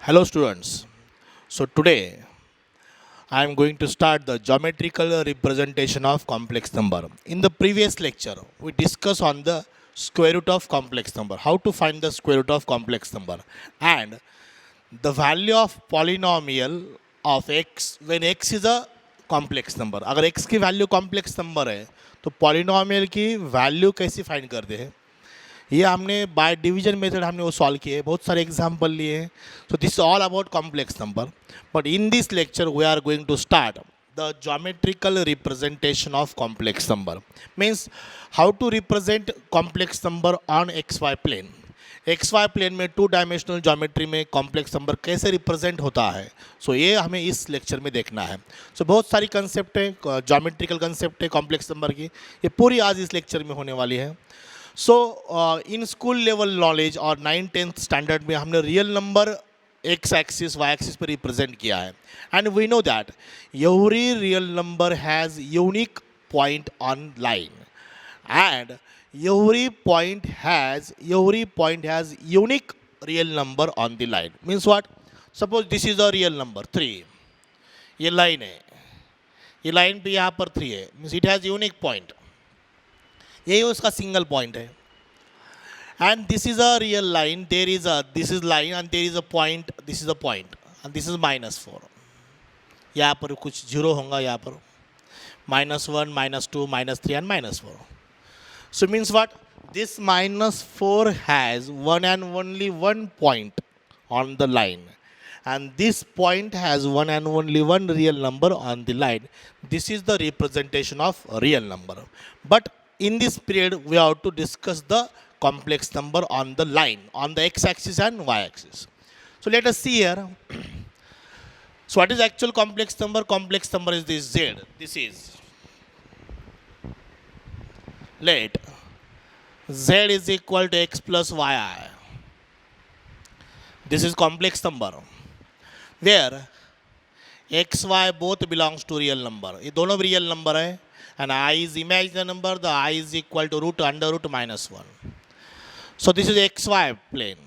Hello students. So today I am going to start the geometrical representation of complex number. In the previous lecture we discussed on the square root of complex number, how to find the square root of complex number and the value of polynomial of x when x is a complex number. अगर x की value complex number है तो polynomial की value कैसे find करते हैं, ये हमने बाय डिवीजन मेथड हमने वो सॉल्व किए, बहुत सारे एग्जांपल लिए हैं. So this is all about complex number. But in this lecture we are going to start the geometrical representation of complex number. Means how to represent complex number on x y plane. X y plane में two dimensional geometry में complex number कैसे represent होता है, सो ये हमें इस lecture में देखना है. सो बहुत सारी कंसेप्ट है, ज्योमेट्रिकल कंसेप्ट है कॉम्प्लेक्स नंबर की, ये पूरी आज इस लेक्चर में होने वाली है. So in school level knowledge और 9th-10th स्टैंडर्ड में हमने real number x axis y axis पर रिप्रेजेंट किया है. And we know that every real number has unique point on line and every point has unique real number on the line. Means what? Suppose this is a real number 3, ये line है, ये line पे यहाँ पर 3 है, means it has unique point, यही उसका single point है. And this is a real line, there is a this is line and there is a point, this is a point and this is -4. यहाँ पर कुछ zero होगा, यहाँ पर -1 -2 -3 and -4. So means what? This -4 has one and only one point on the line, and this point has one and only one real number on the line. This is the representation of a real number. But in this period we have to discuss the complex number on the line, on the x-axis and y-axis. So let us see here. So what is actual complex number? Complex number is this z. This is, let z is equal to x plus yi. This is complex number where x y both belongs to real number. ये दोनों भी real number है and I is imaginary number. The I is equal to root under root -1. So this is xy plane.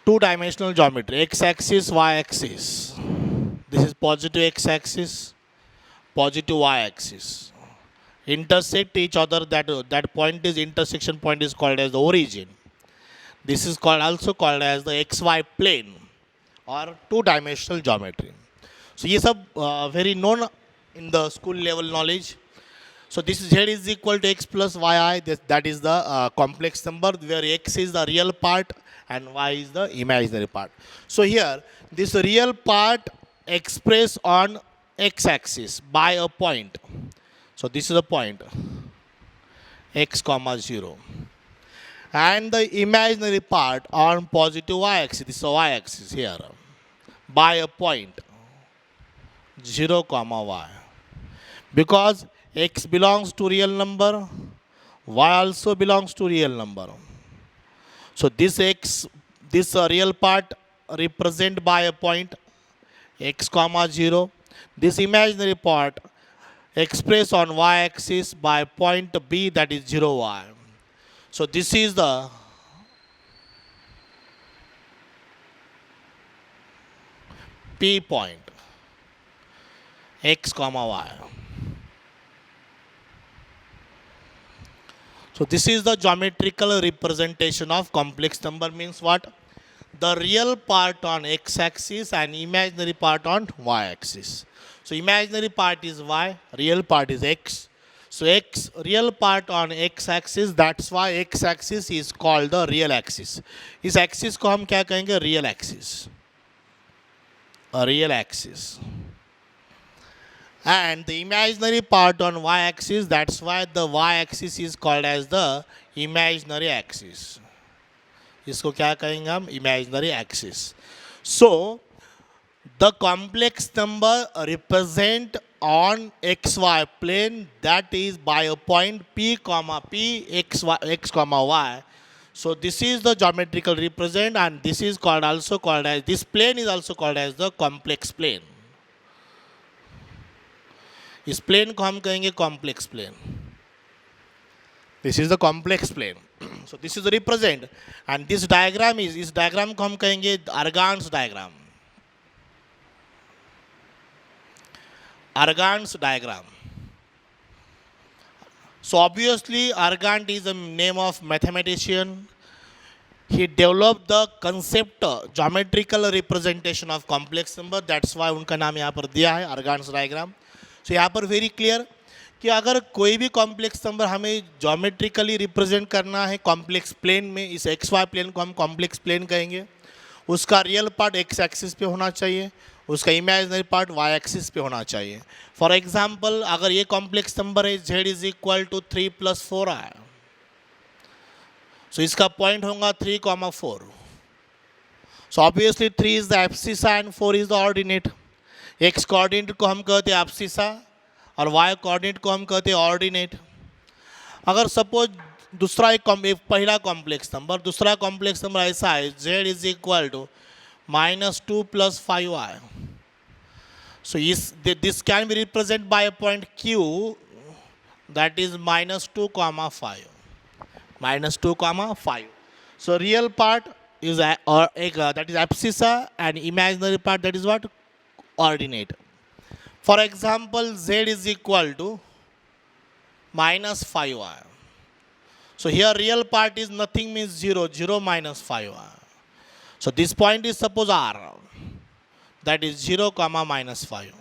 Two-dimensional geometry, x-axis, y-axis. This is positive x-axis, positive y-axis. Intersect each other. That point is intersection point is called as the origin. This is also called as the xy plane or two-dimensional geometry. So ये सब very known in the school level knowledge. So this z is equal to x plus yi. That is the complex number where x is the real part and y is the imaginary part. So here this real part expressed on x-axis by a point. So this is a point x comma 0, and the imaginary part on positive y-axis. This is a y-axis here by a point 0 comma y. Because x belongs to real number, y also belongs to real number. So this real part represented by a point x comma 0. This imaginary part expressed on y-axis by point b, that is 0y. So this is the p point x comma y. So this is the geometrical representation of complex number. Means what? The real part on x-axis and imaginary part on y-axis. So imaginary part is y, real part is x. So real part on x-axis, that's why x-axis is called the real axis. इस axis को हम क्या कहेंगे? Real axis. A real axis. And the imaginary part on y-axis, that's why the y-axis is called as the imaginary axis. इसको क्या कहेंगे हम? Imaginary axis. So the complex number represent on xy plane, that is by a point p comma p x comma y. So this is the geometrical represent, and this is also called as, this plane is also called as the complex plane. इस plane को हम कहेंगे complex plane. This is the complex plane. So this is represent and this diagram is, इस diagram को हम कहेंगे Argand's diagram. Argand's diagram. So obviously Argand is the name of mathematician. He developed the concept geometrical representation of complex number. That's why उनका नाम यहाँ पर दिया है Argand's diagram. So यहाँ पर very clear कि अगर कोई भी कॉम्प्लेक्स नंबर हमें ज्योमेट्रिकली रिप्रेजेंट करना है कॉम्प्लेक्स प्लेन में, इस एक्स वाई प्लेन को हम कॉम्प्लेक्स प्लेन कहेंगे. उसका रियल पार्ट एक्स एक्सिस पे होना चाहिए, उसका इमेजिनरी पार्ट वाई एक्सिस पे होना चाहिए. फॉर एग्जांपल अगर ये कॉम्प्लेक्स नंबर है z इज इक्वल टू 3 + 4 है, सो इसका पॉइंट होगा 3,4. So obviously 3 is the abscissa and 4 is the ordinate. X coordinate को हम कहते हैं एब्सिसा और वाई कोऑर्डिनेट को हम कहते हैं ऑर्डिनेट. अगर सपोज दूसरा एक पहला कॉम्प्लेक्स नंबर, दूसरा कॉम्प्लेक्स नंबर ऐसा है z is equal to -2 + 5y. So this can be represented by a point Q that is -2, 5. -2, 5. So real part is that is abscissa and imaginary part that is what? Ordinate. For example, z is equal to -5y. So here real part is nothing means 0, 0 minus 5y. So this point is suppose R, that is 0, -5.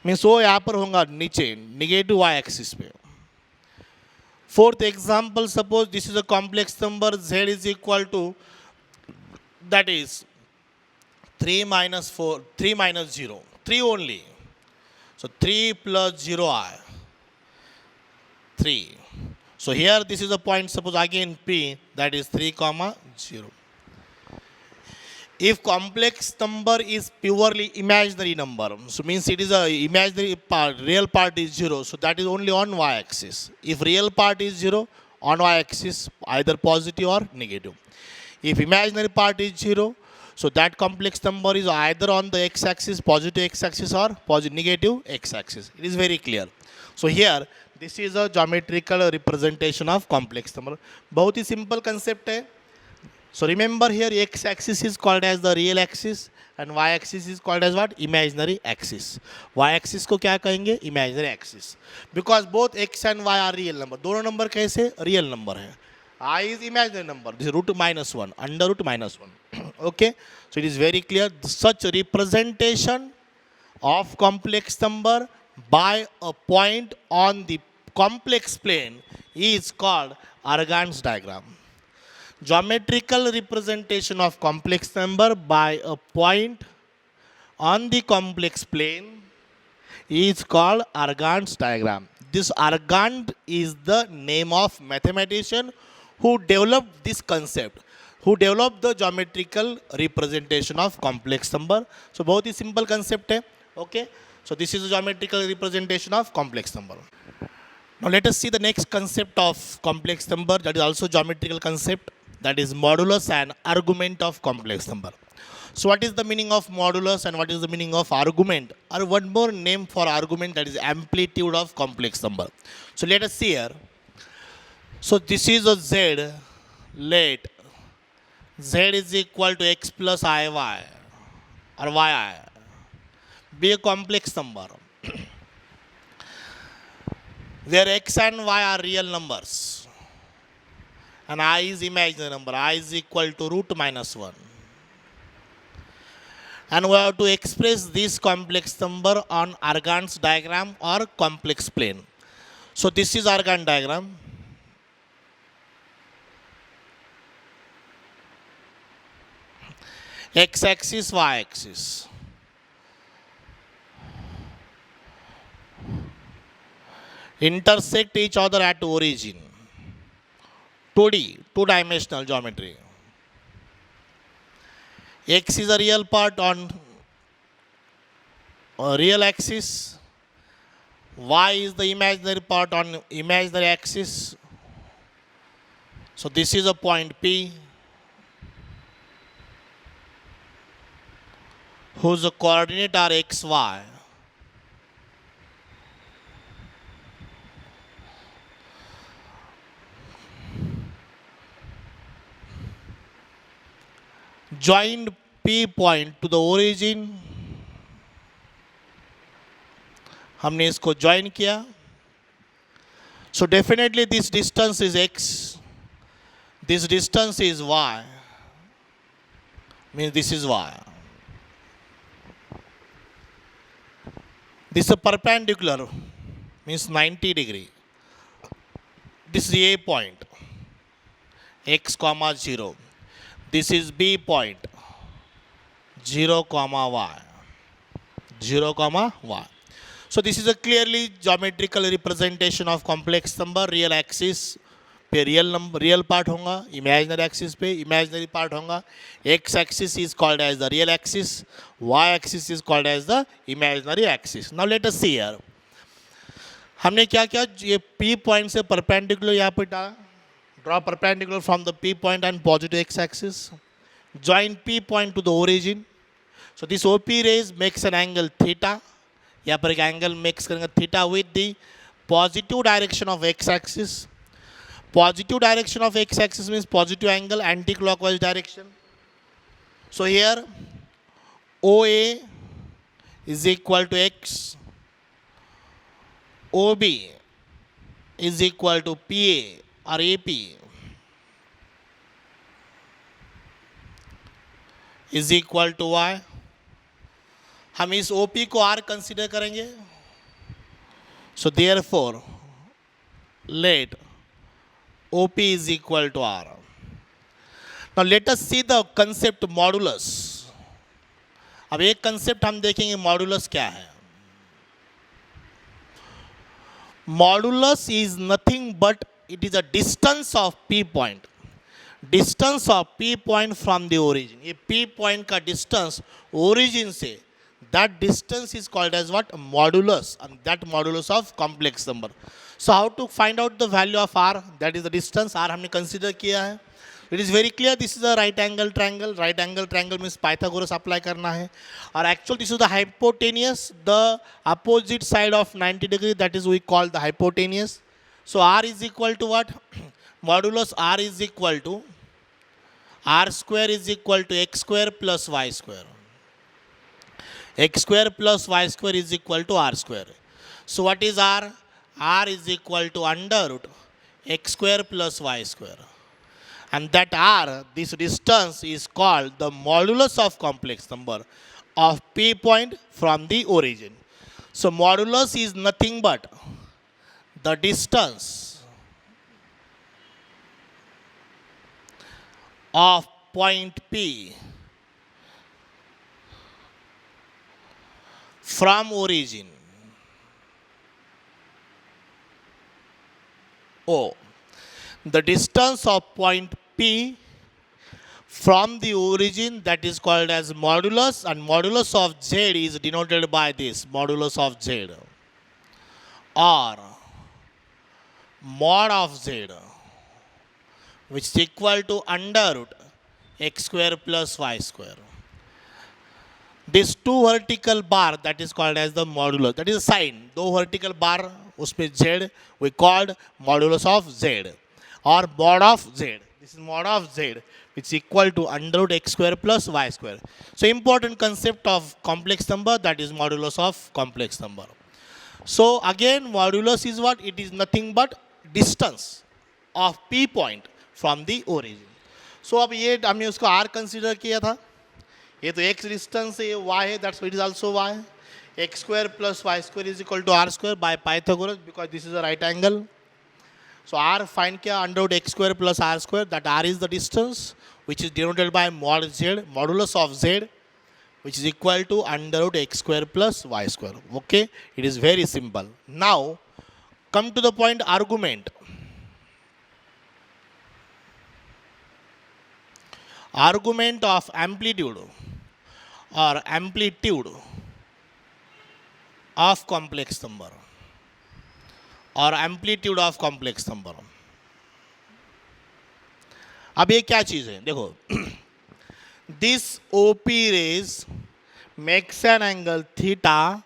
मीन्स वो यहाँ पर होगा नीचे negative y axis पे. Fourth example suppose this is a complex number z is equal to that is 3 - 4, 3 - 0, 3 only. So 3 + 0 I, 3. So here this is a point suppose again P that is 3, 0. If complex number is purely imaginary number, so means it is a imaginary part, real part is 0, so that is only on y-axis. If real part is 0, on y-axis either positive or negative. If imaginary part is 0, so that complex number is either on the x-axis, positive x-axis or negative x-axis. It is very clear. So here this is a geometrical representation of complex number. बहुत ही simple concept है. So remember here x-axis is called as the real axis and y-axis is called as what? Imaginary axis. Y-axis को क्या कहेंगे? Imaginary axis. Because both x and y are real number. दोनों number कैसे? Real number है. I is imaginary number. This is √-1, under √-1. Okay. So it is very clear. Such representation of complex number by a point on the complex plane is called Argand's diagram. Geometrical representation of complex number by a point on the complex plane is called Argand's diagram. This Argand is the name of mathematician who developed this concept, who developed the geometrical representation of complex number. So बहुत ही simple concept है. Okay. So this is the geometrical representation of complex number. Now let us see the next concept of complex number, that is also geometrical concept, that is modulus and argument of complex number. So what is the meaning of modulus and what is the meaning of argument? Or one more name for argument, that is amplitude of complex number. So let us see here. So this is a z, let z is equal to x plus iy or yi be a complex number where x and y are real numbers and I is imaginary number, I is equal to √-1. And we have to express this complex number on Argand's diagram or complex plane. So this is Argand diagram. X-axis, y-axis. Intersect each other at origin. 2D, two-dimensional geometry. X is a real part on a real axis. Y is the imaginary part on imaginary axis. So this is a point P whose coordinate are x, y. join P point to the origin, हमने इसको join किया. So definitely this distance is x, this distance is y, means this is y. This is a perpendicular, means 90 degree. This is A point, x comma 0. This is B point, 0 comma y, 0 comma y. So this is a clearly geometrical representation of complex number. Real axis पे real part होगा, imaginary axis पे imaginary part होगा. X axis is called as the real axis, y axis is called as the imaginary axis. Now let us see here. हमने क्या किया, ये P point से perpendicular यहाँ पे डाला. Draw perpendicular from the P point and positive x axis. Join P point to the origin. So this OP rays makes an angle theta. यहाँ पर एक एंगल मेक्स करेंगे theta with the positive direction of X axis. Positive direction of X axis means positive angle, anticlockwise direction. So here O A is equal to X, O B is equal to P A और A P is equal to Y. हम इस OP को R consider करेंगे. So therefore let OP is equal to R. Now let us see the concept modulus. अब एक concept हम देखेंगे modulus क्या है. Modulus is nothing but it is a distance of P point. Distance of P point from the origin. ये P point का distance origin से, that distance is called as what? Modulus, and that modulus of complex number. So how to find out the value of R? That is the distance. R हमने consider किया है. It is very clear this is a right angle triangle. Right angle triangle means Pythagoras apply करना है. और actually this is the hypotenuse, the opposite side of 90 degree, that is we call the hypotenuse. So R is equal to what? Modulus R is equal to R square is equal to x square plus y square. X square plus y square is equal to R square. So what is R? R is equal to under root x square plus y square. And that R, this distance is called the modulus of complex number of P point from the origin. So modulus is nothing but the distance of point P from origin O. The distance of point P from the origin, that is called as modulus, and modulus of Z is denoted by this modulus of Z, or mod of Z, which is equal to under root x square plus y square. This two vertical bar, that is called as the modulus, that is a sign. दो vertical bar उसमें Z we called modulus of Z or mod of Z. This is mod of Z, which is equal to under root x square plus y square. So important concept of complex number, that is modulus of complex number. So again modulus is what? It is nothing but distance of P point from the origin. So अब ये हमने उसको R consider किया था. ये तो x distance है, ये y है, that's why it is also y. X square plus y square is equal to R square by Pythagoras, because this is a right angle. So R find क्या? Under root x square plus R square, that R is the distance which is denoted by mod Z, modulus of Z, which is equal to under root x square plus y square. Okay, it is very simple. Now come to the point argument. Argument of amplitude or amplitude of complex number or amplitude of complex number. अब ये क्या चीज़ है देखो. This OP rays makes an angle theta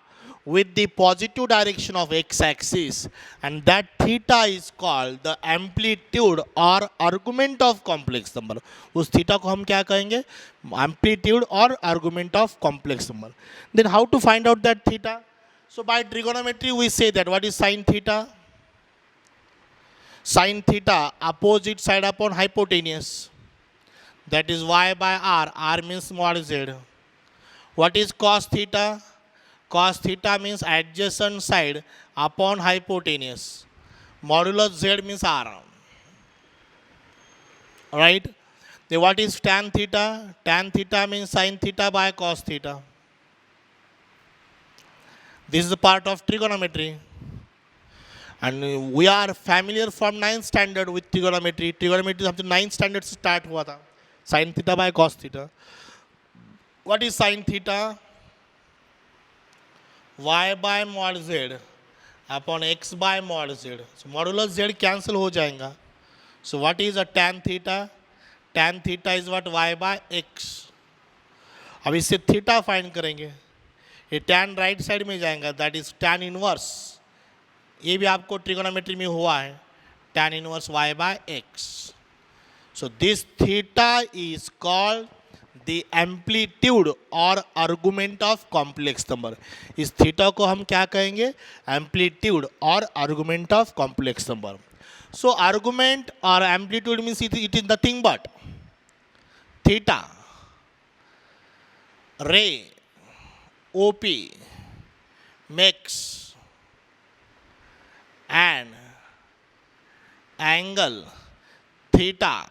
with the positive direction of x-axis, and that theta is called the amplitude or argument of complex number. उस theta को हम क्या कहेंगे? Amplitude or argument of complex number. Then how to find out that theta? So by trigonometry we say that what is sin theta? Sin theta opposite side upon hypotenuse, that is y by r. R means mod z. What is cos theta? Cos theta means adjacent side upon hypotenuse. Modulus z means r. Right? Then what is tan theta? Tan theta means sin theta by cos theta. This is the part of trigonometry. And we are familiar from 9th standard with trigonometry. Trigonometry something 9th standard से start हुआ था. Sin theta by cos theta. What is sin theta? Y by mod z upon x by mod z. So modulus z cancel हो जाएगा. So what is a tan theta? Tan theta is what? Y by x. अब इससे theta find करेंगे. ये tan right side में जाएगा. That is tan inverse. ये भी आपको ट्रिगोनोमेट्री में हुआ है. Tan inverse y by x. So this theta is called the amplitude or argument of complex number. इस theta को हम क्या कहेंगे? Amplitude or argument of complex number. So argument or amplitude means it is nothing but theta, ray, OP, max, and angle theta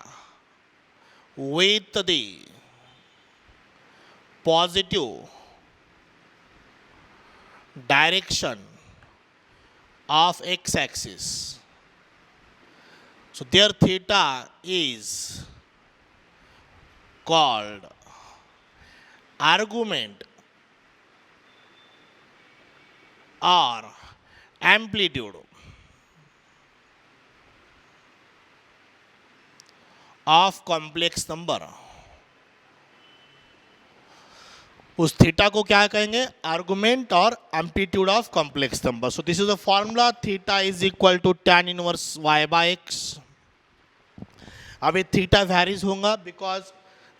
with the positive direction of x-axis. So their theta is called argument or amplitude of complex number. उस theta को क्या कहेंगे? Argument और amplitude of complex number. So this is the formula. Theta is equal to tan inverse y by x. अब ये theta varies होगा because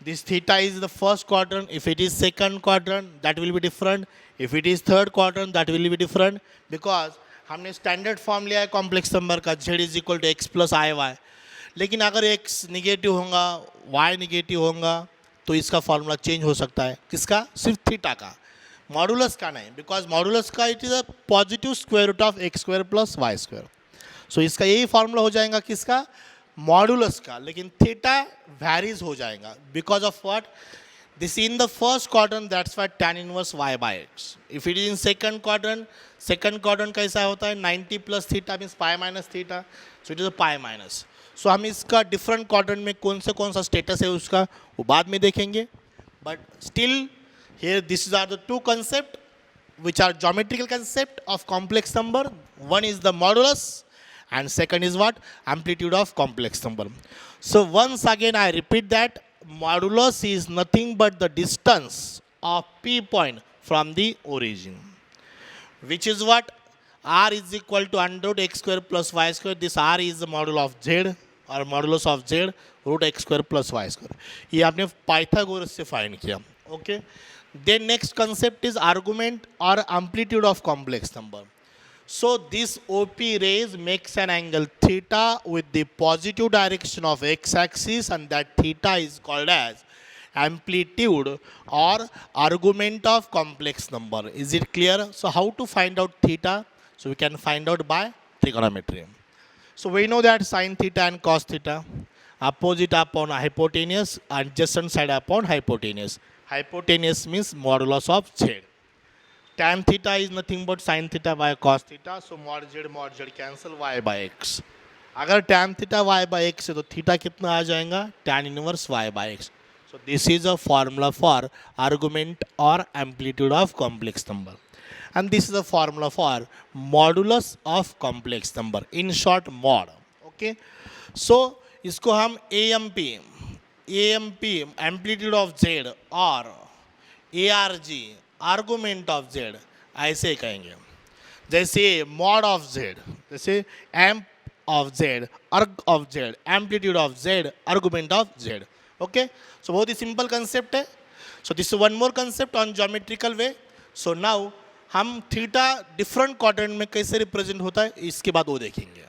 this theta is the first quadrant. If it is second quadrant that will be different. If it is third quadrant that will be different because हमने standard form लिया है complex number का z is equal to x plus i y. लेकिन अगर x negative होगा, y negative होगा, तो इसका फॉर्मूला चेंज हो सकता है. किसका? सिर्फ थीटा का, मॉडुलस का नहीं. बिकॉज मॉडुलस का it is a positive square root of X square plus Y square. So इसका यही फॉर्मूला हो जाएगा किसका? मॉडुलस का. लेकिन थीटा वैरीज हो जाएगा because of what? This in the first quadrant that's why tan inverse y by x. If it is in second quadrant कैसा होता है? 90 plus theta means pi minus theta. So it is a pi minus. सो हम इसका different quadrant में कौन सा status है उसका वो बाद में देखेंगे. But still here this are the two concept which are geometrical concept of complex number. One is the modulus and second is what? Amplitude of complex number. So once again I repeat that modulus is nothing but the distance of P point from the origin, which is what? R is equal to under root x square plus y square. This R is the module of z or modulus of z root x square plus y square. ये आपने Pythagoras से find किया. Okay. Then next concept is argument or amplitude of complex number. So this OP rays makes an angle theta with the positive direction of x-axis, and that theta is called as amplitude or argument of complex number. Is it clear? So how to find out theta? So we can find out by trigonometry. So we know that sin theta and cos theta, opposite upon hypotenuse, adjacent side upon hypotenuse. Hypotenuse means modulus of z. Tan theta is nothing but sin theta by cos theta. So mod z cancel y by x. अगर tan theta y by x है तो theta कितना आ जाएगा? tan inverse y by x. So this is a formula for argument or amplitude of complex number. And this is the formula for modulus of complex number. In short, mod. Okay. So इसको हम AMP amplitude of z or ARG argument of z, ऐसे ही कहेंगे। जैसे mod of Z, जैसे amp of Z, arg of Z, amplitude of Z, argument of Z. Okay, so बहुत ही simple concept है। So this one more concept on geometrical way. So now हम theta different quadrant में कैसे represent होता है इसके बाद वो देखेंगे।